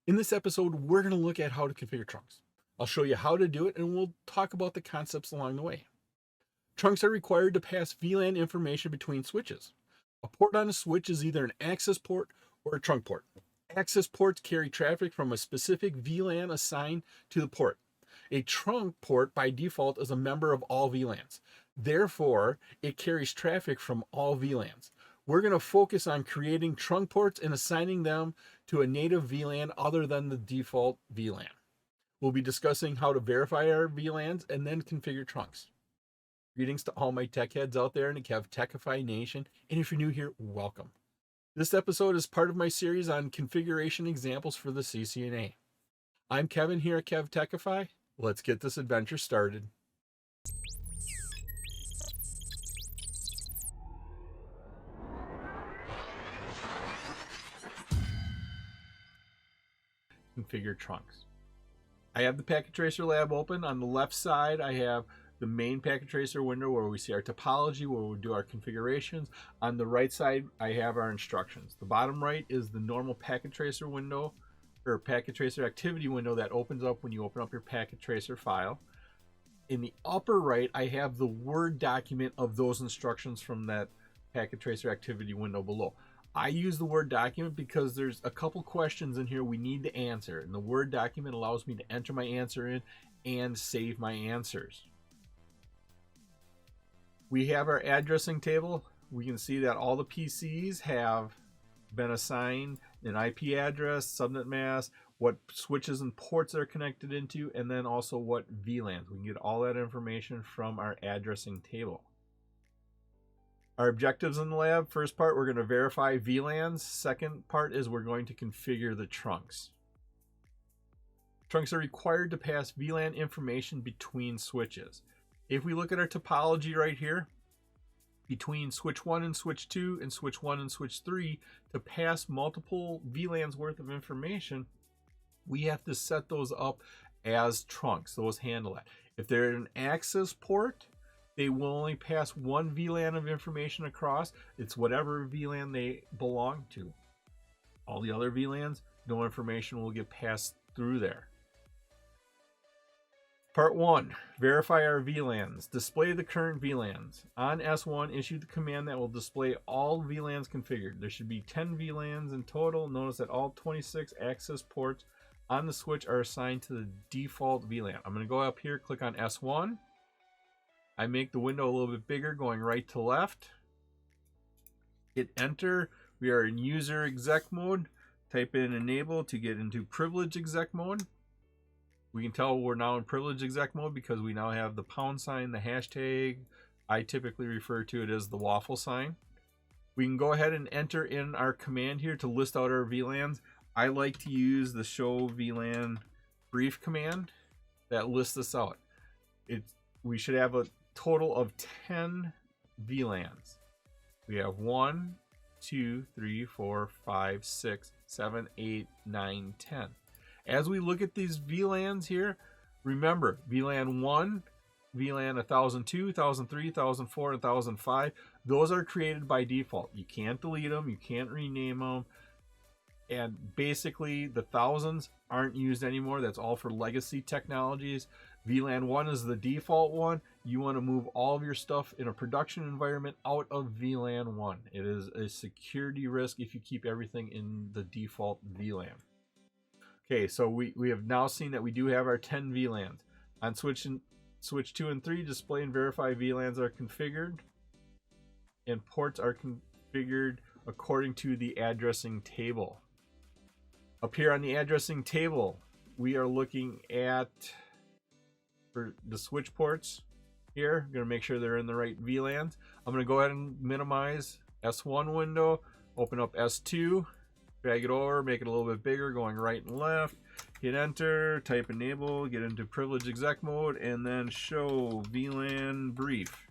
In this episode, we're going to look at how to configure trunks. I'll show you how to do it, and we'll talk about the concepts along the way. Trunks are required to pass VLAN information between switches. A port on a switch is either an access port or a trunk port. Access ports carry traffic from a specific VLAN assigned to the port. A trunk port, by default, is a member of all VLANs. Therefore, it carries traffic from all VLANs. We're going to focus on creating trunk ports and assigning them to a native VLAN other than the default VLAN. We'll be discussing how to verify our VLANs and then configure trunks. Greetings to all my tech heads out there in the KevTechify Nation, and if you're new here, welcome. This episode is part of my series on configuration examples for the CCNA. I'm Kevin here at KevTechify. Let's get this adventure started. Configure trunks. I have the Packet Tracer lab open. On the left side, I have the main Packet Tracer window where we see our topology, where we do our configurations. On the right side, I have our instructions. The bottom right is the normal Packet Tracer window, or Packet Tracer activity window that opens up when you open up your Packet Tracer file. In the upper right, I have the Word document of those instructions from that Packet Tracer activity window below. I use the Word document because there's a couple questions in here we need to answer, and the Word document allows me to enter my answer in and save my answers. We have our addressing table. We can see that all the PCs have been assigned an IP address, subnet mask, what switches and ports they're connected into, and then also what VLANs. We can get all that information from our addressing table. Our objectives in the lab: first part, we're going to verify VLANs. Second part is we're going to configure the trunks. Trunks are required to pass VLAN information between switches. If we look at our topology right here, between switch 1 and switch 2 and switch 1 and switch 3, to pass multiple VLANs worth of information, we have to set those up as trunks. Those handle that. If they're an access port, they will only pass one VLAN of information across. It's whatever VLAN they belong to. All the other VLANs, no information will get passed through there. Part 1, verify our VLANs. Display the current VLANs. On S1, issue the command that will display all VLANs configured. There should be 10 VLANs in total. Notice that all 26 access ports on the switch are assigned to the default VLAN. I'm going to go up here, click on S1. I make the window a little bit bigger, going right to left. Hit enter. We are in user exec mode. Type in enable to get into privilege exec mode. We can tell we're now in privilege exec mode because we now have the pound sign, the hashtag. I typically refer to it as the waffle sign. We can go ahead and enter in our command here to list out our VLANs. I like to use the show VLAN brief command that lists this out. We should have a total of 10 VLANs. We have 1, 2, 3, 4, 5, 6, 7, 8, 9, 10. As we look at these VLANs here, remember VLAN 1, VLAN 1002, 1003, 1004, and 1005, those are created by default. You can't delete them, you can't rename them, and basically the thousands aren't used anymore. That's all for legacy technologies. VLAN 1 is the default one. You want to move all of your stuff in a production environment out of VLAN 1. It is a security risk if you keep everything in the default VLAN. Okay, so we have now seen that we do have our 10 VLANs. On switch 2 and 3, display and verify VLANs are configured, and ports are configured according to the addressing table. Up here on the addressing table, we are looking at for the switch ports here. I'm going to make sure they're in the right VLANs. I'm going to go ahead and minimize S1 window, open up S2, drag it over, make it a little bit bigger, going right and left, hit enter, type enable, get into privilege exec mode, and then show VLAN brief.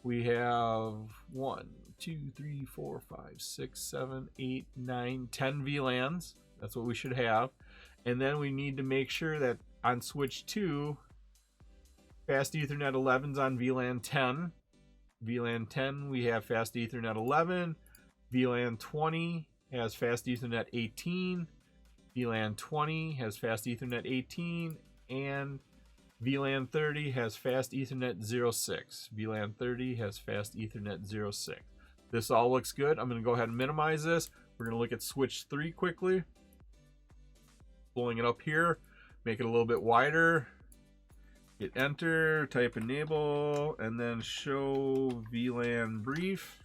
We have 1, 2, 3, 4, 5, 6, 7, 8, 9, 10 VLANs. That's what we should have. And then we need to make sure that on switch 2, Fast Ethernet 11's on VLAN 10. VLAN 10, we have Fast Ethernet 11. VLAN 20 has Fast Ethernet 18. VLAN 20 has fast Ethernet 18, and VLAN 30 has fast Ethernet 06. VLAN 30 has fast Ethernet 06. This all looks good. I'm going to go ahead and minimize this. We're going to look at switch 3 quickly. Pulling it up here, make it a little bit wider. Hit enter, type enable, and then show VLAN brief.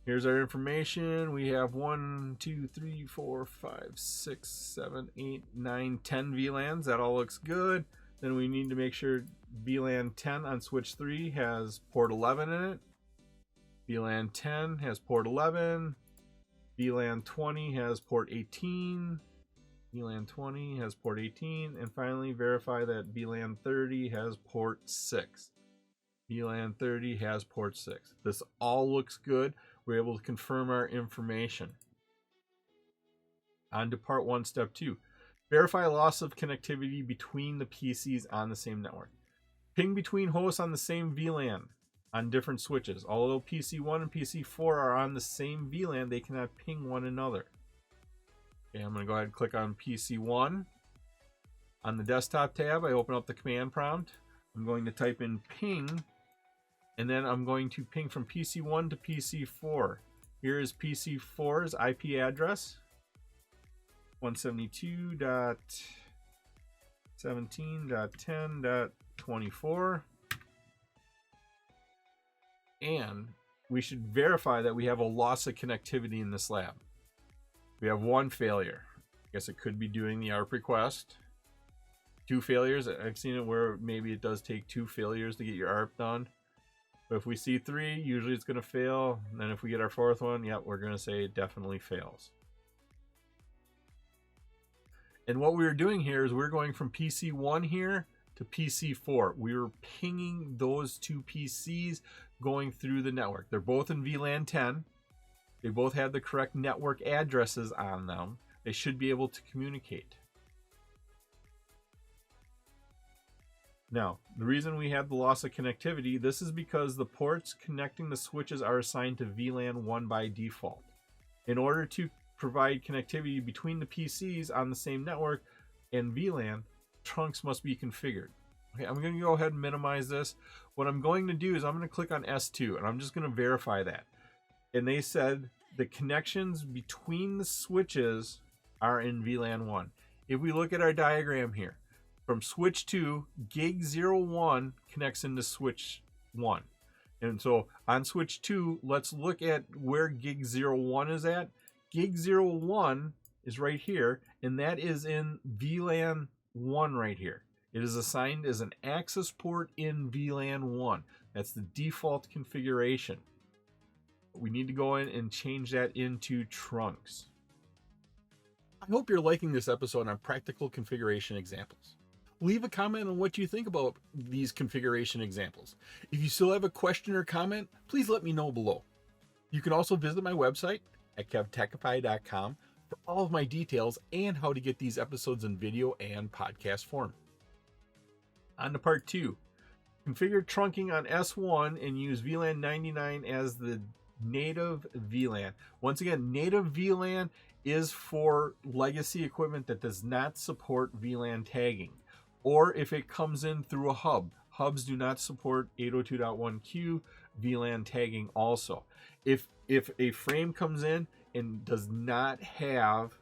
Here's our information. We have 1, 2, 3, 4, 5, 6, 7, 8, 9, 10 VLANs. That all looks good. Then we need to make sure VLAN 10 on switch 3 has port 11 in it. VLAN 10 has port 11. VLAN 20 has port 18. VLAN 20 has port 18. And finally, verify that VLAN 30 has port 6. VLAN 30 has port 6. This all looks good. We're able to confirm our information. On to part 1, step 2. Verify loss of connectivity between the PCs on the same network. Ping between hosts on the same VLAN on different switches. Although PC1 and PC4 are on the same VLAN, they cannot ping one another. Okay, I'm going to go ahead and click on PC1. On the desktop tab, I open up the command prompt. I'm going to type in ping, and then I'm going to ping from PC1 to PC4. Here is PC4's IP address, 172.17.10.24. And we should verify that we have a loss of connectivity in this lab. We have one failure. I guess it could be doing the ARP request. 2 failures. I've seen it where maybe it does take 2 failures to get your ARP done. But if we see 3, usually it's going to fail. And then if we get our 4th one, yeah, we're going to say it definitely fails. And what we were doing here is we're going from PC1 here to PC4. We were pinging those 2 PCs going through the network. They're both in VLAN 10. They both have the correct network addresses on them. They should be able to communicate. Now, the reason we have the loss of connectivity, this is because the ports connecting the switches are assigned to VLAN 1 by default. In order to provide connectivity between the PCs on the same network and VLAN, trunks must be configured. Okay, I'm going to go ahead and minimize this. What I'm going to do is I'm going to click on S2 and I'm just going to verify that. And they said the connections between the switches are in VLAN 1. If we look at our diagram here, from switch 2, gig 01 connects into switch 1. And so on switch 2, let's look at where gig 01 is at. Gig 01 is right here, and that is in VLAN 1 right here. It is assigned as an access port in VLAN 1. That's the default configuration. We need to go in and change that into trunks. I hope you're liking this episode on practical configuration examples. Leave a comment on what you think about these configuration examples. If you still have a question or comment, please let me know below. You can also visit my website at KevTechify.com for all of my details and how to get these episodes in video and podcast form. On to part 2. Configure trunking on S1 and use VLAN 99 as the native VLAN. Once again, native VLAN is for legacy equipment that does not support VLAN tagging, or if it comes in through a hub. Hubs do not support 802.1q VLAN tagging also. If a frame comes in and does not have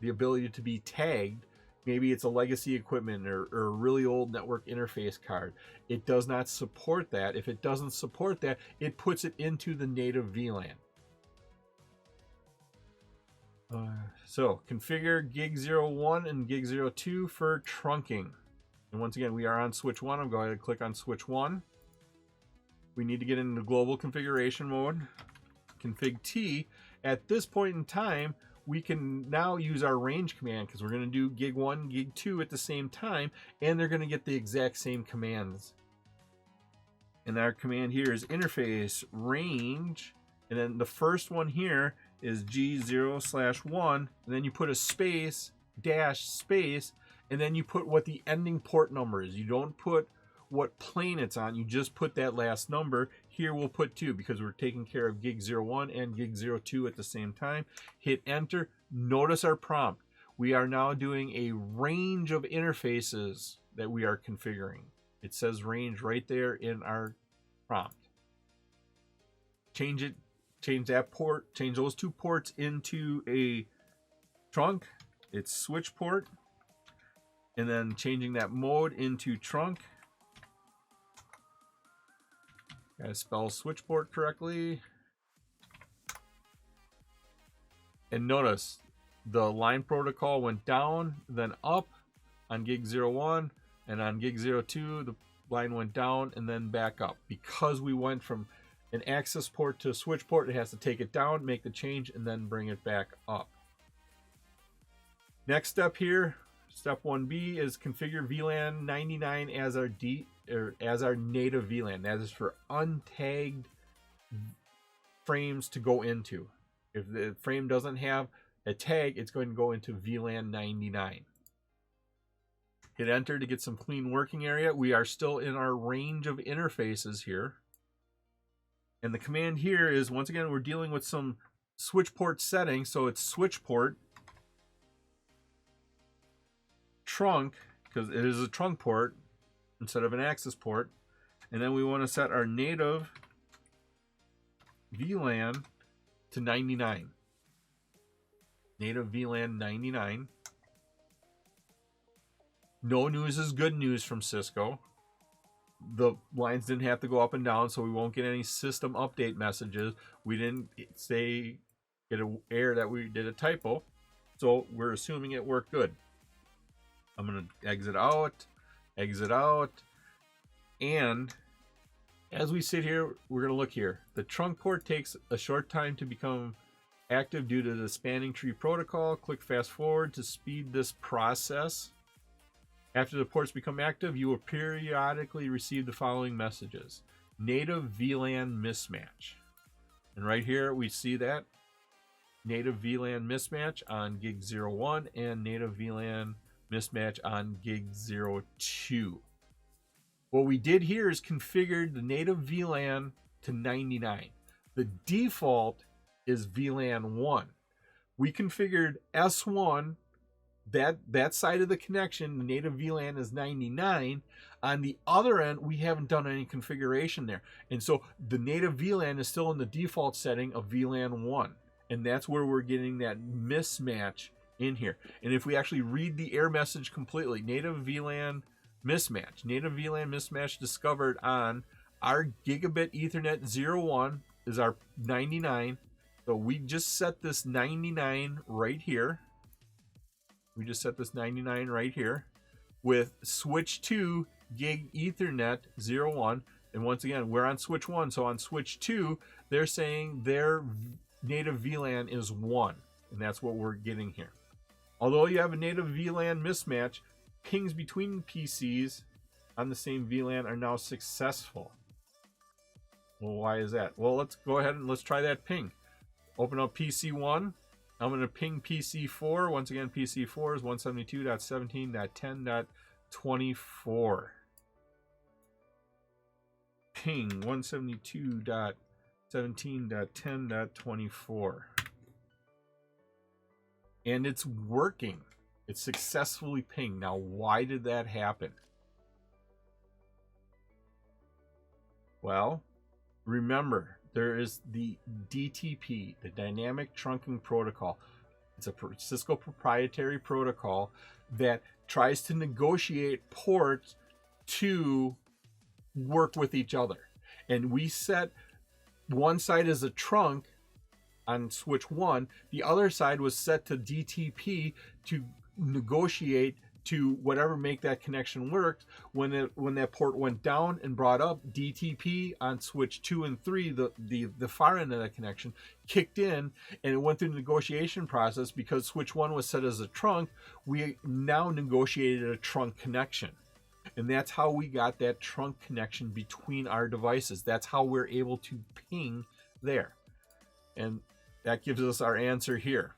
the ability to be tagged, maybe it's a legacy equipment or a really old network interface card, it does not support that. If it doesn't support that, it puts it into the native VLAN. So configure gig 01 and gig 02 for trunking. And once again, we are on switch 1. I'm going to click on switch 1. We need to get into global configuration mode. Config T. At this point in time, we can now use our range command because we're going to do gig 1, gig 2 at the same time, and they're going to get the exact same commands. And our command here is interface range, and then the first one here is G0/1, and then you put a space, dash, space, and then you put what the ending port number is. You don't put what plane it's on, you just put that last number. Here we'll put 2 because we're taking care of gig 01 and gig 02 at the same time. Hit enter. Notice our prompt. We are now doing a range of interfaces that we are configuring. It says range right there in our prompt. Change it, change that port, change those 2 ports into a trunk. It's switch port. And then changing that mode into trunk. Gotta spell switch port correctly. And notice the line protocol went down, then up on gig 01, and on gig 02, the line went down and then back up. Because we went from an access port to a switch port, it has to take it down, make the change, and then bring it back up. Next step here, step 1B, is configure VLAN 99 as our native VLAN. That is for untagged frames to go into. If the frame doesn't have a tag, it's going to go into VLAN 99. Hit enter to get some clean working area. We are still in our range of interfaces here. And the command here is, once again, we're dealing with some switch port settings. So it's switch port, trunk, because it is a trunk port instead of an access port. And then we want to set our native VLAN to 99. Native VLAN 99. No news is good news from Cisco. The lines didn't have to go up and down, so we won't get any system update messages. We didn't get an error that we did a typo, so we're assuming it worked good. I'm going to exit out, and as we sit here, we're going to look here. The trunk port takes a short time to become active due to the spanning tree protocol. Click fast forward to speed this process. After the ports become active, you will periodically receive the following messages. Native VLAN mismatch. And right here we see that. Native VLAN mismatch on gig 01 and native VLAN mismatch on gig 02. What we did here is configured the native VLAN to 99. The default is VLAN 1. We configured S1, that side of the connection, the native VLAN is 99. On the other end, we haven't done any configuration there. And so the native VLAN is still in the default setting of VLAN 1. And that's where we're getting that mismatch in here. And if we actually read the error message completely, native VLAN mismatch discovered on our gigabit Ethernet 01 is our 99. So we just set this 99 right here. We just set this 99 right here with switch 2 gig Ethernet 01. And once again, we're on switch 1. So on switch 2, they're saying their native VLAN is 1. And that's what we're getting here. Although you have a native VLAN mismatch, pings between PCs on the same VLAN are now successful. Well, why is that? Well, let's go ahead and let's try that ping. Open up PC1. I'm going to ping PC4. Once again, PC4 is 172.17.10.24. Ping 172.17.10.24. And it's working. It's successfully pinged. Now, why did that happen? Well, remember, there is the DTP, the Dynamic Trunking Protocol. It's a Cisco proprietary protocol that tries to negotiate ports to work with each other. And we set one side as a trunk on switch 1. The other side was set to DTP to negotiate to whatever make that connection work. When that port went down and brought up, DTP on switch 2 and 3, the far end of that connection kicked in, and it went through the negotiation process. Because switch 1 was set as a trunk, we now negotiated a trunk connection. And that's how we got that trunk connection between our devices. That's how we're able to ping there. And that gives us our answer here.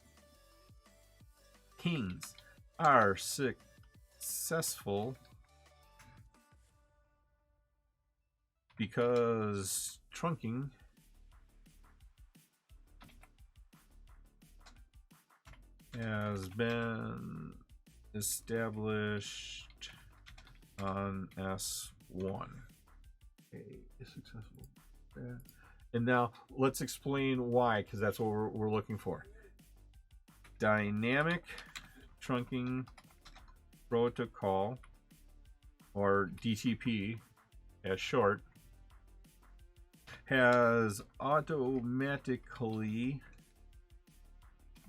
Pings are successful because trunking has been established on S1. A successful. And now let's explain why, because that's what we're looking for. Dynamic trunking protocol, or DTP as short, has automatically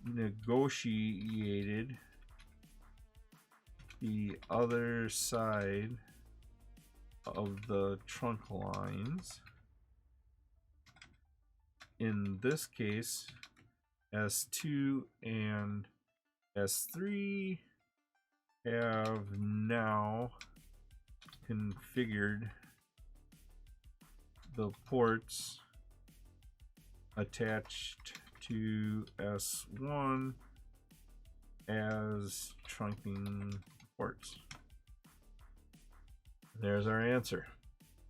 negotiated the other side of the trunk lines. In this case, S2 and S3 have now configured the ports attached to S1 as trunking ports. There's our answer.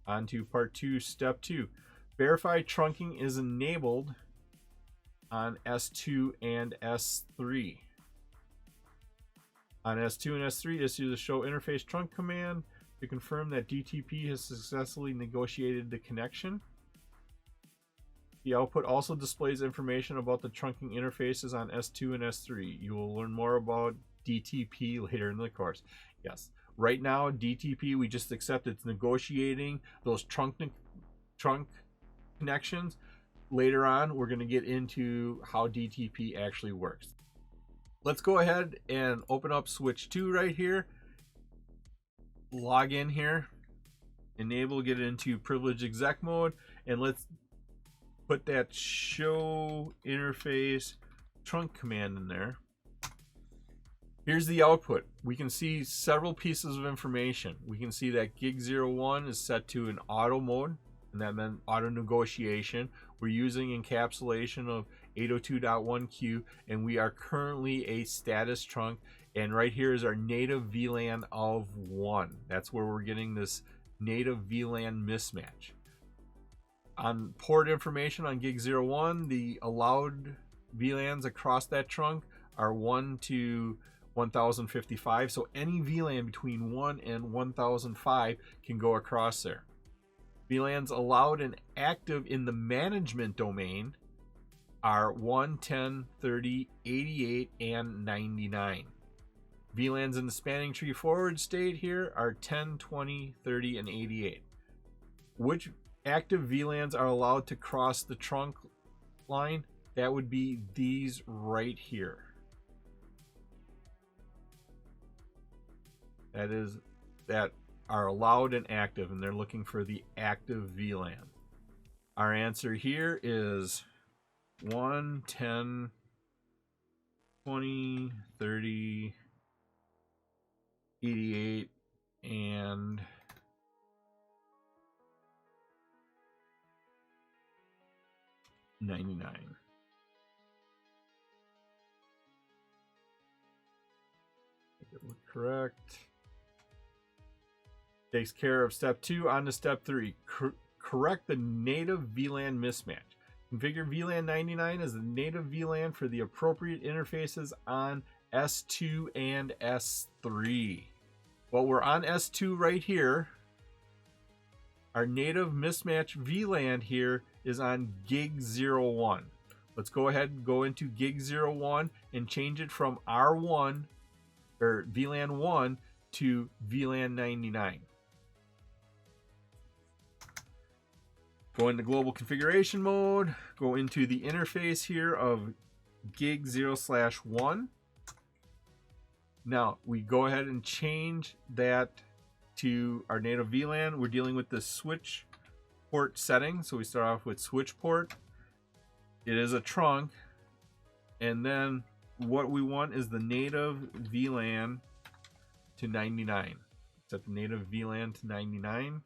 On to part 2, step 2. Verify trunking is enabled on S2 and S3. On S2 and S3, just use the show interface trunk command to confirm that DTP has successfully negotiated the connection. The output also displays information about the trunking interfaces on S2 and S3. You will learn more about DTP later in the course. Yes, right now DTP, we just accept it's negotiating those trunk connections. Later on, we're going to get into how DTP actually works. Let's go ahead and open up switch 2 right here. Log in here, enable, get into privileged exec mode, and let's put that show interface trunk command in there. Here's the output. We can see several pieces of information. We can see that gig 01 is set to an auto mode, and that meant auto negotiation. We're using encapsulation of 802.1q, and we are currently a status trunk. And right here is our native VLAN of 1. That's where we're getting this native VLAN mismatch. On port information on gig 01, the allowed VLANs across that trunk are 1 to 1055. So any VLAN between 1 and 1005 can go across there. VLANs allowed and active in the management domain are 1, 10, 30, 88, and 99. VLANs in the spanning tree forward state here are 10, 20, 30, and 88. Which active VLANs are allowed to cross the trunk line? That would be these right here. That are allowed and active, and they're looking for the active VLAN. Our answer here is 1, 10, 20, 30, 88, and 99. Make it look correct. Takes care of step 2. On to step 3. Correct the native VLAN mismatch. Configure VLAN 99 as the native VLAN for the appropriate interfaces on S2 and S3. Well, we're on S2 right here. Our native mismatch VLAN here is on gig 01. Let's go ahead and go into gig 01 and change it from R1 or VLAN 1 to VLAN 99. Go into global configuration mode, go into the interface here of gig 0/1. Now we go ahead and change that to our native VLAN. We're dealing with the switch port setting. So we start off with switch port. It is a trunk. And then what we want is the native VLAN to 99. Set the native VLAN to 99.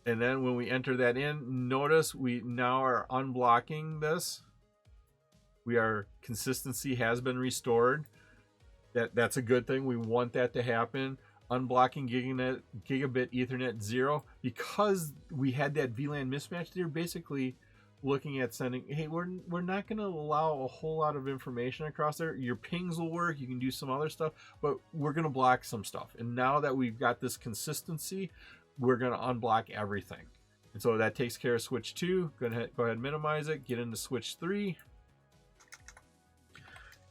And then when we enter that in, notice we now are unblocking this. Consistency has been restored. That's a good thing. We want that to happen. unblocking gigabit Ethernet 0, because we had that VLAN mismatch. They're basically looking at sending, hey, we're not going to allow a whole lot of information across there. Your pings will work, you can do some other stuff, but we're going to block some stuff. And now that we've got this consistency, we're going to unblock everything. And so that takes care of switch 2. Go ahead and minimize it, get into switch 3.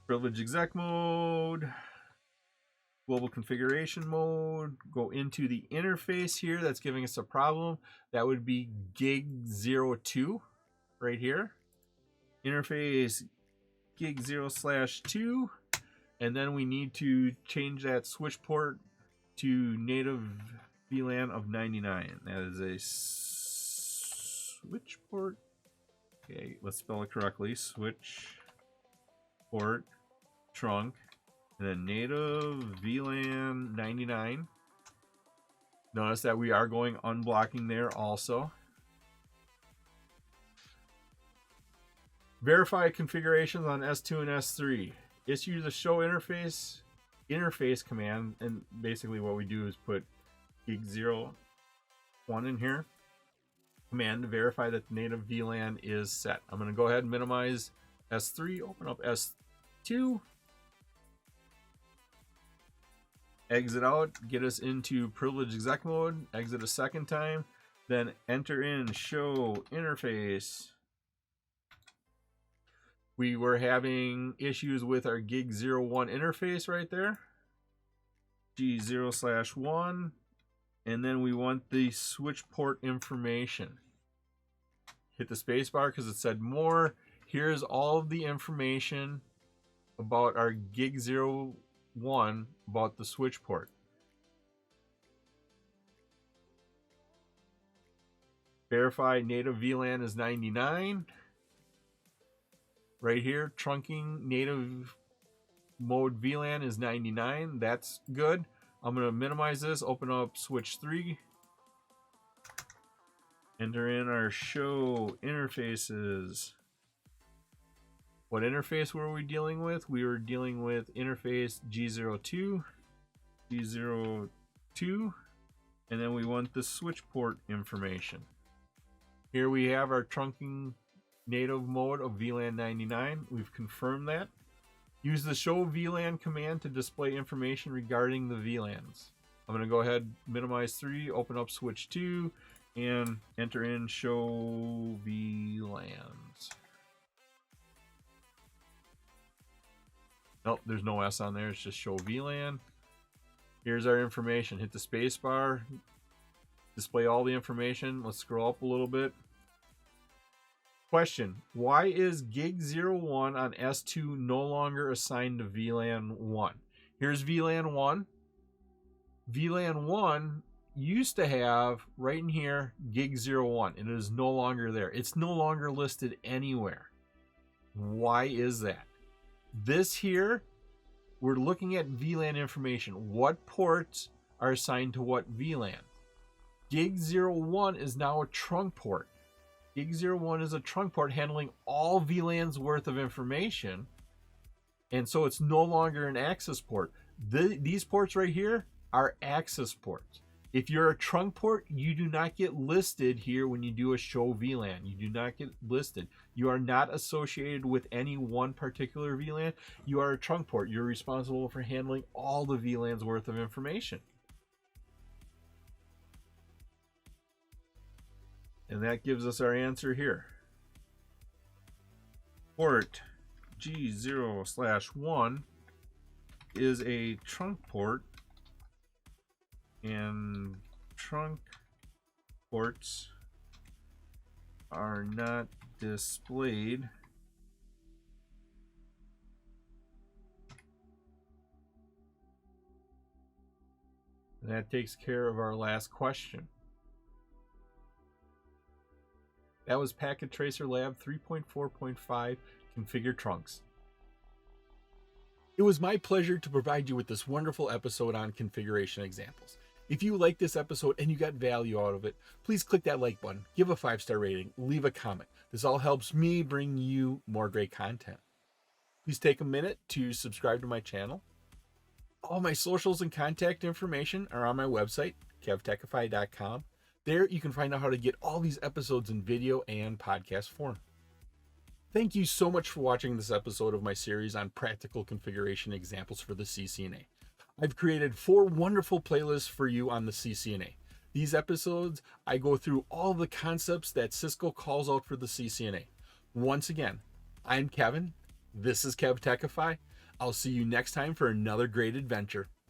Privilege exec mode, global configuration mode, go into the interface here that's giving us a problem. That would be gig02 right here. Interface gig0/2, and then we need to change that switch port to native VLAN of 99. That is a switch port. Okay, let's spell it correctly. Switch port trunk, and then native VLAN 99. Notice that we are going unblocking there also. Verify configurations on S2 and S3. Issue the show interface command, and basically what we do is put gig01 in here. Command to verify that the native VLAN is set. I'm going to go ahead and minimize S3, open up S2, exit out, get us into privilege exec mode, exit a second time, then enter in show interface. We were having issues with our gig01 interface right there, G0/1, and then we want the switch port information. Hit the space bar because it said more. Here's all of the information about our gig01 about the switch port. Verify native VLAN is 99. Right here, trunking native mode VLAN is 99. That's good. I'm going to minimize this, open up switch 3. Enter in our show interfaces. What interface were we dealing with? We were dealing with interface G02, G02, and then we want the switch port information. Here we have our trunking native mode of VLAN 99. We've confirmed that. Use the show VLAN command to display information regarding the VLANs. I'm going to go ahead, minimize 3, open up switch 2, and enter in show VLANs. Nope, there's no S on there, it's just show VLAN. Here's our information. Hit the space bar, display all the information. Let's scroll up a little bit. Question: why is gig01 on S2 no longer assigned to VLAN 1? Here's VLAN 1. VLAN 1 used to have right in here gig01, and it is no longer there. It's no longer listed anywhere. Why is that? This here, we're looking at VLAN information. What ports are assigned to what VLAN? Gig01 is now a trunk port. Gig01 is a trunk port handling all VLANs worth of information, and so it's no longer an access port. These ports right here are access ports. If you're a trunk port, you do not get listed here when you do a show VLAN. You do not get listed. You are not associated with any one particular VLAN. You are a trunk port. You're responsible for handling all the VLANs worth of information. And that gives us our answer here. Port G0/1 is a trunk port, and trunk ports are not displayed and that takes care of our last question. That was Packet Tracer Lab 3.4.5 Configure Trunks. It was my pleasure to provide you with this wonderful episode on configuration examples. If you liked this episode and you got value out of it, please click that like button, give a 5-star rating, leave a comment. This all helps me bring you more great content. Please take a minute to subscribe to my channel. All my socials and contact information are on my website, KevTechify.com. There you can find out how to get all these episodes in video and podcast form. Thank you so much for watching this episode of my series on practical configuration examples for the CCNA. I've created 4 wonderful playlists for you on the CCNA. These episodes, I go through all the concepts that Cisco calls out for the CCNA. Once again, I'm Kevin. This is KevTechify. I'll see you next time for another great adventure.